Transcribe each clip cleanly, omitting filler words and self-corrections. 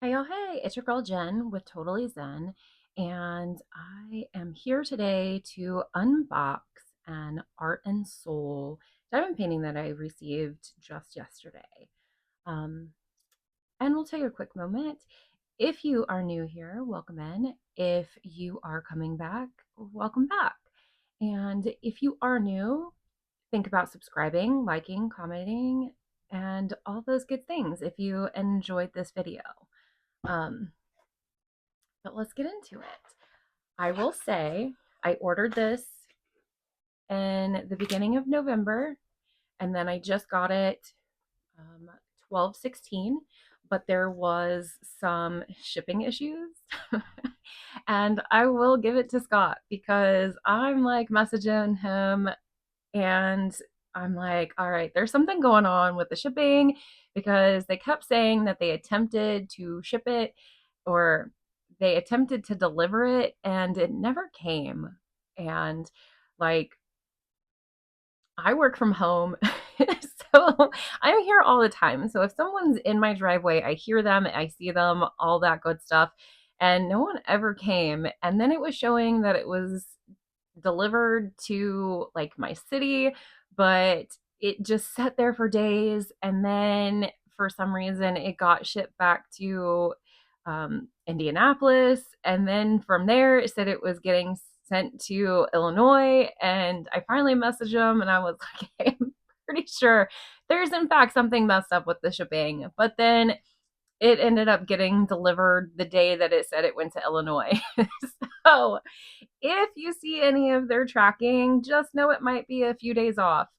Hey, oh, hey, it's your girl Jen with Totally Zen, and I am here today to unbox an Art and Soul diamond painting that I received just yesterday. Um, and we'll take a quick moment. If you are new here, welcome in. If you are coming back, welcome back. And if you are new, think about subscribing, liking, commenting, and all those good things if you enjoyed this video. Um, but let's get into it. I will say I ordered this in the beginning of November, and then I just got it 12/16, but there was some shipping issues. And I will give it to Scott because I'm like messaging him and I'm like, all right, there's something going on with the shipping because they kept saying that they attempted to ship it or they attempted to deliver it and it never came. And like, I work from home. So I'm here all the time. So if someone's in my driveway, I hear them, I see them, all that good stuff. And no one ever came. And then it was showing that it was delivered to like my city, but it just sat there for days. And then for some reason, it got shipped back to Indianapolis. And then from there, it said it was getting sent to Illinois. And I finally messaged them and I was like, hey, I'm pretty sure there's in fact something messed up with the shipping. But then it ended up getting delivered the day that it said it went to Illinois. So if you see any of their tracking, just know it might be a few days off.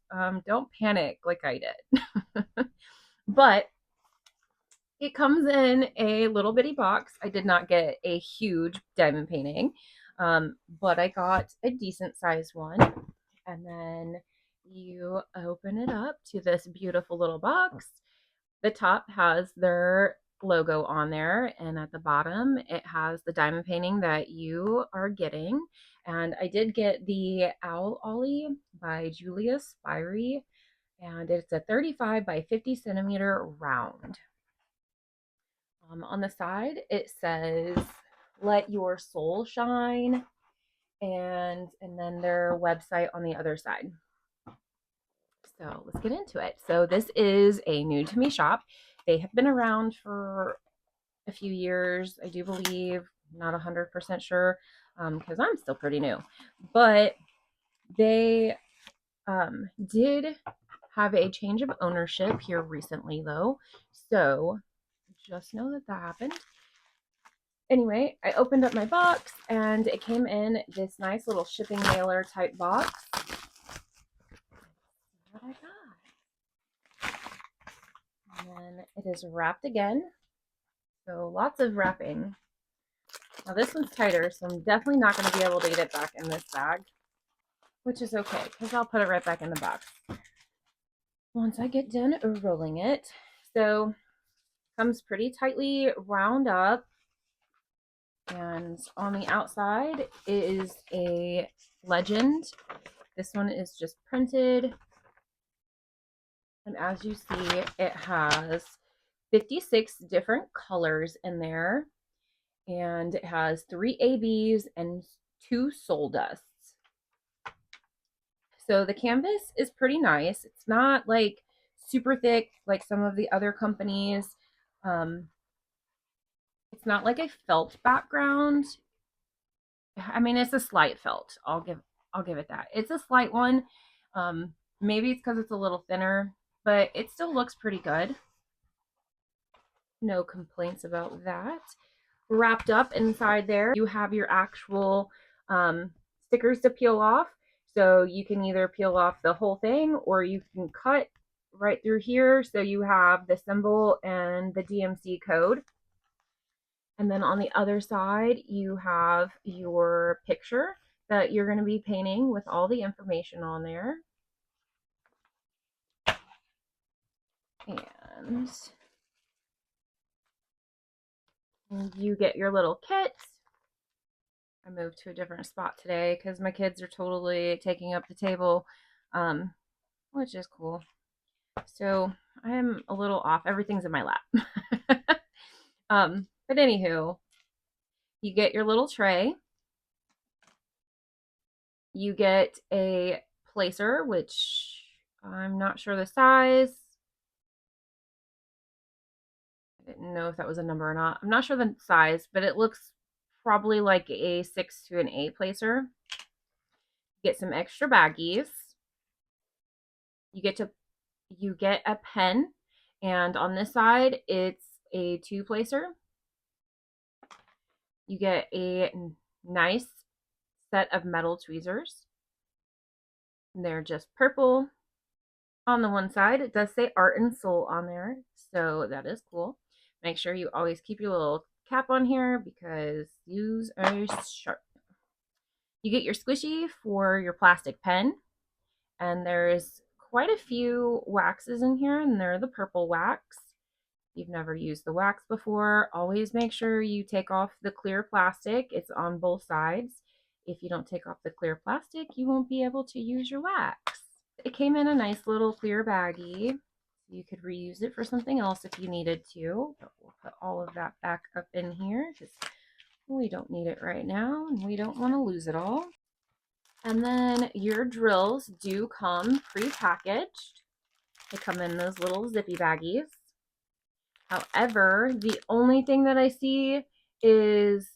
Don't panic like I did. But it comes in a little bitty box. I did not get a huge diamond painting, but I got a decent sized one. And then you open it up to this beautiful little box. The top has their logo on there, and at the bottom it has the diamond painting that you are getting. And I did get the Owl Ollie by Julia Spirey, and it's a 35 by 50 centimeter round. On the side it says "Let your soul shine," and then their website on the other side. So let's get into it. So this is a new to me shop. They have been around for a few years, I do believe. Not 100% sure because I'm still pretty new. But they did have a change of ownership here recently, though. So just know that that happened. Anyway, I opened up my box and it came in this nice little shipping mailer type box. What I got. And then it is wrapped again. So lots of wrapping. Now this one's tighter, so I'm definitely not going to be able to get it back in this bag, which is okay because I'll put it right back in the box once I get done rolling it. So comes pretty tightly wound up, and on the outside is a legend. This one is just printed, and as you see, it has 56 different colors in there, and it has 3 ABs and 2 soul dusts. So the canvas is pretty nice. It's not like super thick like some of the other companies. Um, it's not like a felt background. I mean, it's a slight felt. I'll give it that. It's a slight one. Maybe it's because it's a little thinner, but it still looks pretty good. No complaints about that. Wrapped up inside there, you have your actual stickers to peel off. So you can either peel off the whole thing or you can cut right through here. So you have the symbol and the DMC code. And then on the other side, you have your picture that you're going to be painting with all the information on there. And you get your little kit. I moved to a different spot today because my kids are totally taking up the table, which is cool. So I am a little off. Everything's in my lap. But anywho, you get your little tray. You get a placer, which I'm not sure the size. I didn't know if that was a number or not. I'm not sure the size, but it looks probably like a 6 to an 8 placer. Get some extra baggies. You get to you get a pen, and on this side it's a 2 placer. You get a nice set of metal tweezers. They're just purple. On the one side, it does say Art and Soul on there, so that is cool. Make sure you always keep your little cap on here because these are sharp. You get your squishy for your plastic pen, and there's quite a few waxes in here, and they're the purple wax. If you've never used the wax before, always make sure you take off the clear plastic. It's on both sides. If you don't take off the clear plastic, you won't be able to use your wax. It came in a nice little clear baggie. You could reuse it for something else if you needed to, but we'll put all of that back up in here because we don't need it right now and we don't want to lose it all. And then your drills do come pre-packaged. They come in those little zippy baggies. However, the only thing that I see is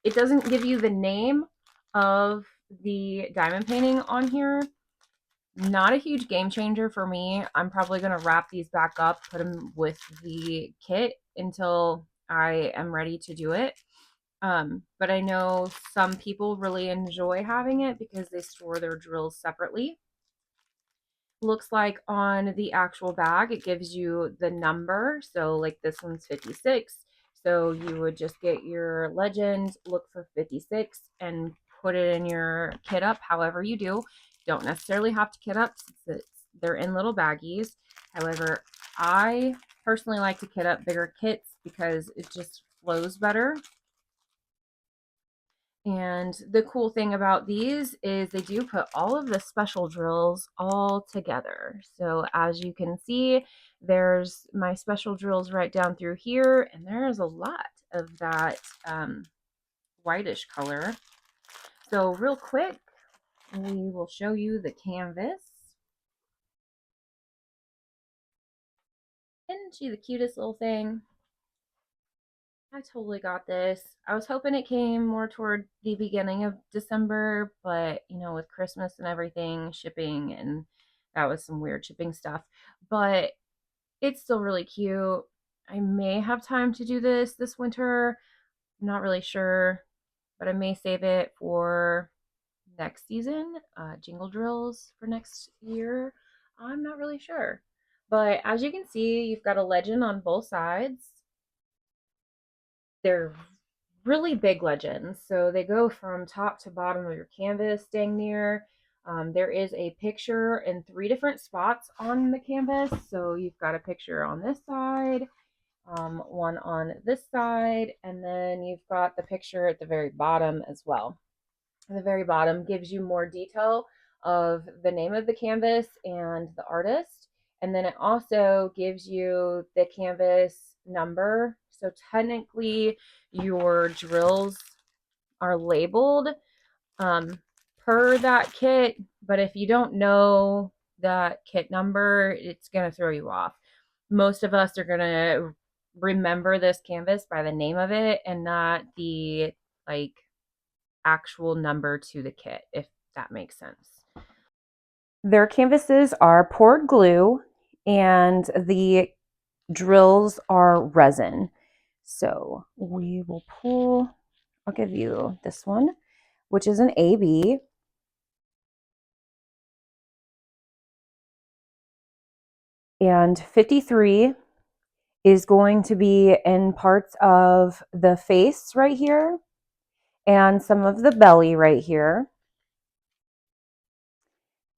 it doesn't give you the name of the diamond painting on here. Not a huge game changer for me. I'm probably going to wrap these back up, put them with the kit until I am ready to do it. But I know some people really enjoy having it because they store their drills separately. Looks like on the actual bag, it gives you the number. So like this one's 56. So you would just get your legend, look for 56 and put it in your kit up however you do. Don't necessarily have to kit up since they're in little baggies. However, I personally like to kit up bigger kits because it just flows better. And the cool thing about these is they do put all of the special drills all together. So as you can see, there's my special drills right down through here, and there's a lot of that whitish color. So real quick, we will show you the canvas. Isn't she the cutest little thing? I totally got this. I was hoping it came more toward the beginning of December, but you know, with Christmas and everything, shipping, and that was some weird shipping stuff. But it's still really cute. I may have time to do this winter. I'm not really sure, but I may save it for next season. Jingle drills for next year. I'm not really sure. But as you can see, you've got a legend on both sides. They're really big legends. So they go from top to bottom of your canvas, dang near. There is a picture in 3 different spots on the canvas. So you've got a picture on this side, one on this side, and then you've got the picture at the very bottom as well. The very bottom gives you more detail of the name of the canvas and the artist. And then it also gives you the canvas number. So technically your drills are labeled per that kit. But if you don't know that kit number, it's going to throw you off. Most of us are going to remember this canvas by the name of it and not the like actual number to the kit, if that makes sense. Their canvases are poured glue and the drills are resin. So we will pull, I'll give you this one, which is an AB. And 53 is going to be in parts of the face right here and some of the belly right here.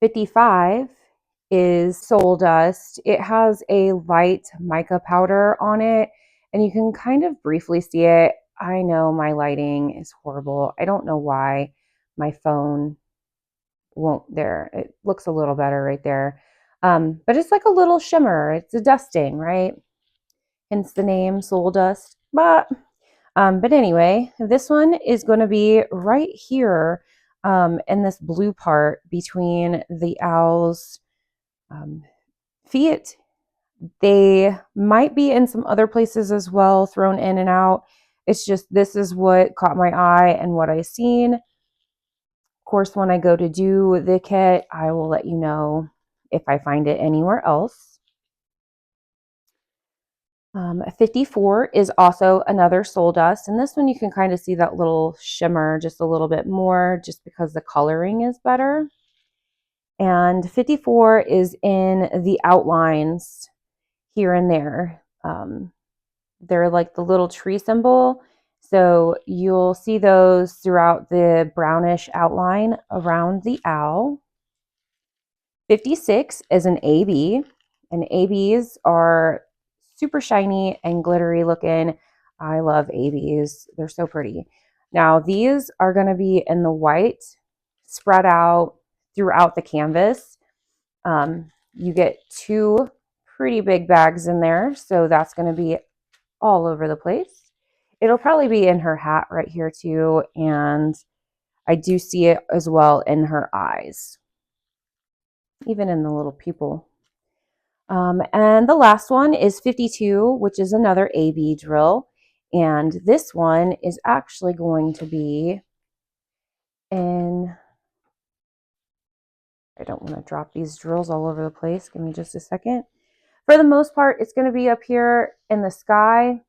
55 is soul dust. It has a light mica powder on it, and you can kind of briefly see it. I know my lighting is horrible. I don't know why my phone won't there. It looks a little better right there. But it's like a little shimmer. It's a dusting, right? hence the name Soul Dust. But anyway, this one is going to be right here in this blue part between the owl's feet. They might be in some other places as well, thrown in and out. It's just this is what caught my eye and what I seen. Of course, when I go to do the kit, I will let you know if I find it anywhere else. 54 is also another Soul Dust, and this one you can kind of see that little shimmer just a little bit more just because the coloring is better. And 54 is in the outlines here and there. They're like the little tree symbol, so you'll see those throughout the brownish outline around the owl. 56 is an AB, and ABs are super shiny and glittery looking. I love ABs. They're so pretty. Now, these are going to be in the white, spread out throughout the canvas. You get 2 pretty big bags in there, so that's going to be all over the place. It'll probably be in her hat right here too, and I do see it as well in her eyes, even in the little pupil. And the last one is 52, which is another AB drill. And this one is actually going to be in, I don't want to drop these drills all over the place. Give me just a second. For the most part, it's going to be up here in the sky,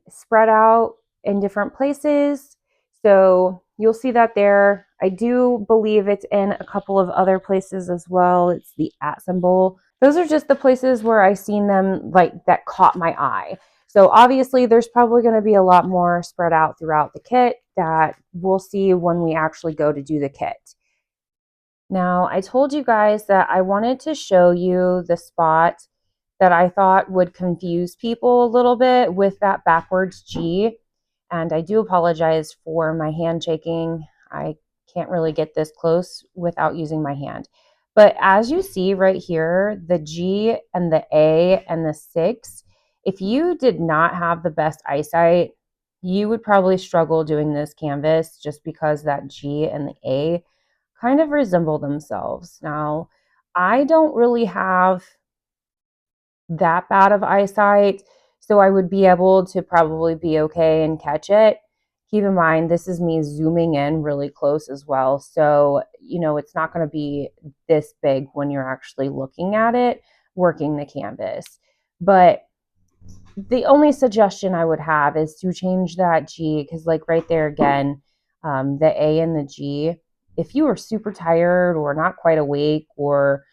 spread out in different places. So you'll see that there. I do believe it's in a couple of other places as well. It's the @ symbol. Those are just the places where I seen them like that caught my eye. So obviously there's probably going to be a lot more spread out throughout the kit that we'll see when we actually go to do the kit. Now, I told you guys that I wanted to show you the spot that I thought would confuse people a little bit with that backwards G. And I do apologize for my hand shaking. I can't really get this close without using my hand. But as you see right here, the G and the A and the 6, if you did not have the best eyesight, you would probably struggle doing this canvas just because that G and the A kind of resemble themselves. Now, I don't really have that bad of eyesight, so I would be able to probably be okay and catch it. Keep in mind, this is me zooming in really close as well. So, it's not going to be this big when you're actually looking at it, working the canvas. But the only suggestion I would have is to change that G, because like right there again, the A and the G, if you are super tired or not quite awake or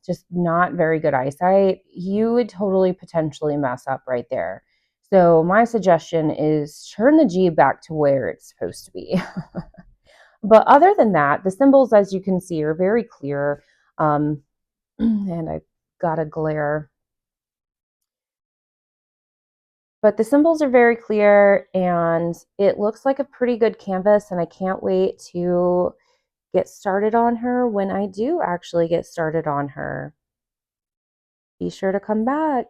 just not very good eyesight, you would totally potentially mess up right there. So my suggestion is turn the G back to where it's supposed to be. But other than that, the symbols, as you can see, are very clear. And I've got a glare. But the symbols are very clear and it looks like a pretty good canvas, and I can't wait to get started on her when I do actually get started on her. Be sure to come back.